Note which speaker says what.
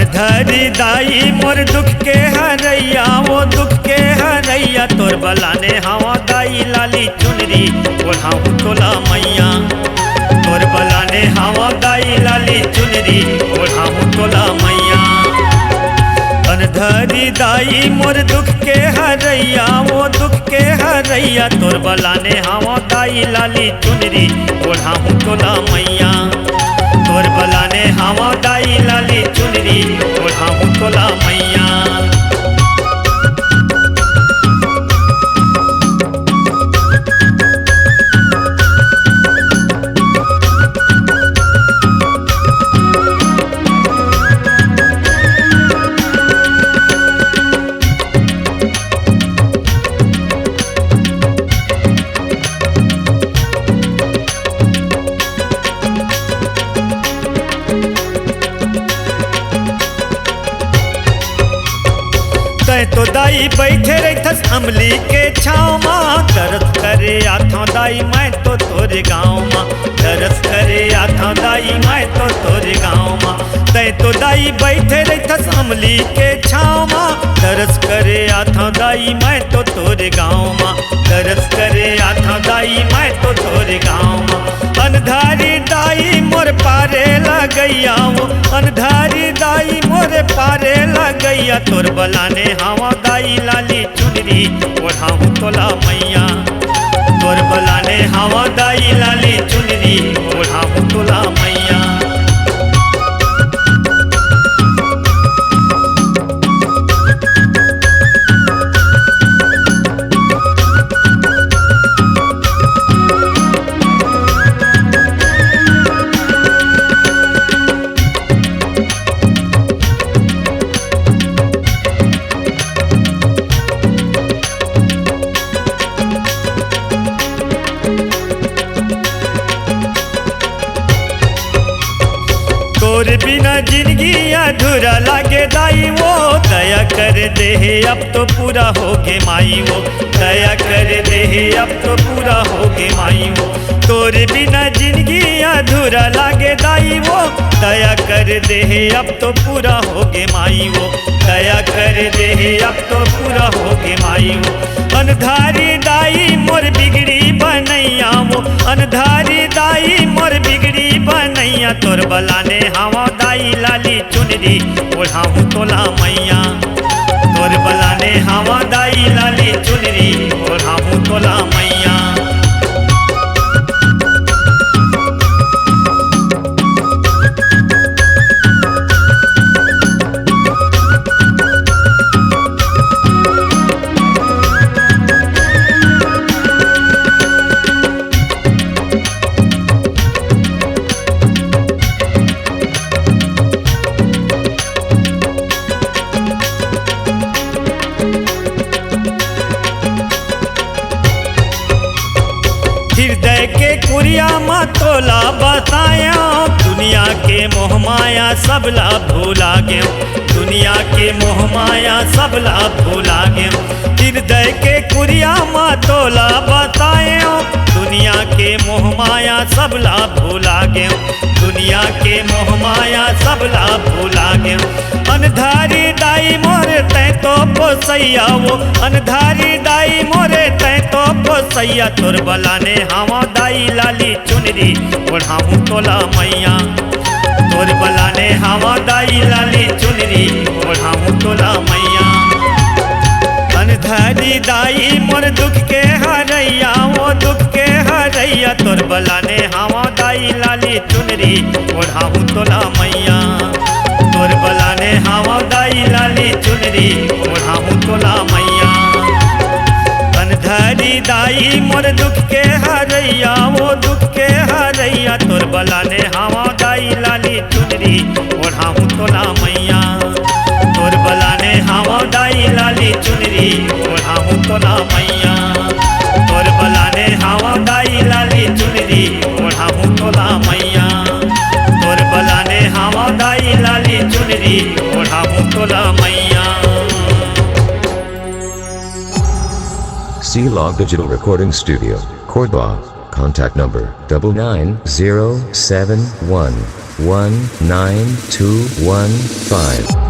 Speaker 1: अनधरी दाई मोर दुख के हरैया, वो दुख के हरैया तोर बलाने हवा दाई लाली चुनरी ओढ़ाऊं तोला मैया। तोर बलाने हवा दाई लाली चुनरी ओढ़ाऊं तोला मैया। अनधरी दाई मोर दुख के हरैया, वो दुख के हरैया तोर बलाने हवा दाई लाली चुनरी ओढ़ाऊं तोला मैया। तोर बलाने हवा दाई लाली चुनरी ओढ़ाऊं तोला मैया। तो दाई बैठे रही अमली के छाँव माँ, दरस करे आथा दाई मैं तो तोरे गाँव माँ। दरस करे आथा दाई मैं तो तोरे गाँव माँ। तय तो दाई बैठे रही अमली के छाँव माँ, दरस करे आथा दाई मैं तो तोरे गाँव माँ। दरस करे आथा दाई मैं तो तोरे गाँव माँ। अनधारी दाई मोर पारे लगैया, वो अनधारी दाई मोर पारे लगैया तोर बलाने हवा दाई लाली चुनरी ओढ़ाऊं तोला मैया। तोर बलाने हवा दाई लाली चुनरी ओढ़ाऊं तोला मैया। तोर बिना जिंदगी अधूरा लागे दाई, वो दया कर दे अब तो पूरा होगे माई। वो दया कर दे अब तो पूरा होगे माई। वो तोर बिना जिंदगी अधूरा लागे दाई, वो दया कर दे अब तो पूरा होगे माई। वो दया कर दे अब तो पूरा होगे माई। वो अनधारी दाई मोर बिगड़ी बनैया, वो अनधारी दाई मोर बिगड़ी बनैया तोर बलाने हवा दाई लाली चुनरी ओढ़ाऊं तोला मैया। तोर बलाने हवा दाई लाली चुनरी ओढ़ाऊं तोला मैया। हृदय के कुरिया माँ तोला बताया, दुनिया के मोह माया सबला भूला गए। दुनिया के मोह माया सबला भूला गए। हृदय के कुरिया माँ तोला बताया, दुनिया के मोह माया सबला भूला गए। दुनिया के मोह माया सबला भूला गए। अनधारी दाई मोरे तै तो पोसैया, वो अनधारी दाई मोरे तै तो पोसैया तोर बलाने हवा दाई लाली चुनरी ओढ़ाऊं तोला मैया। तोर बलाने हवा दाई लाली चुनरी ओढ़ाऊं तोला मैया। अनधारी दाई मोर दुख के हरैया, वो दुख के हरैया तोर बलाने हवा दाई लाली चुनरी ओढ़ाऊं तोला मैया। तोर बलाने हवा दाई लाली चुनरी ओढ़ाऊं तोला मैया। अनधारी दाई मोर दुख के हरैया, वो दुख के हरैया तोर बलाने हवा दाई लाली चुनरी ओढ़ाऊं तोला मैया। तोर बलाने हवा दाई लाली चुनरी ओढ़ाऊं तोला मैया। तोर बलाने हवा दाई लाली चुनरी ओढ़ाऊं तोला मैया। तोर बलाने हवा दाई लाली चुनरी ओढ़ाऊं तोला मैया।
Speaker 2: C-Log Digital Recording Studio, Cordoba. Contact number 99071 19215.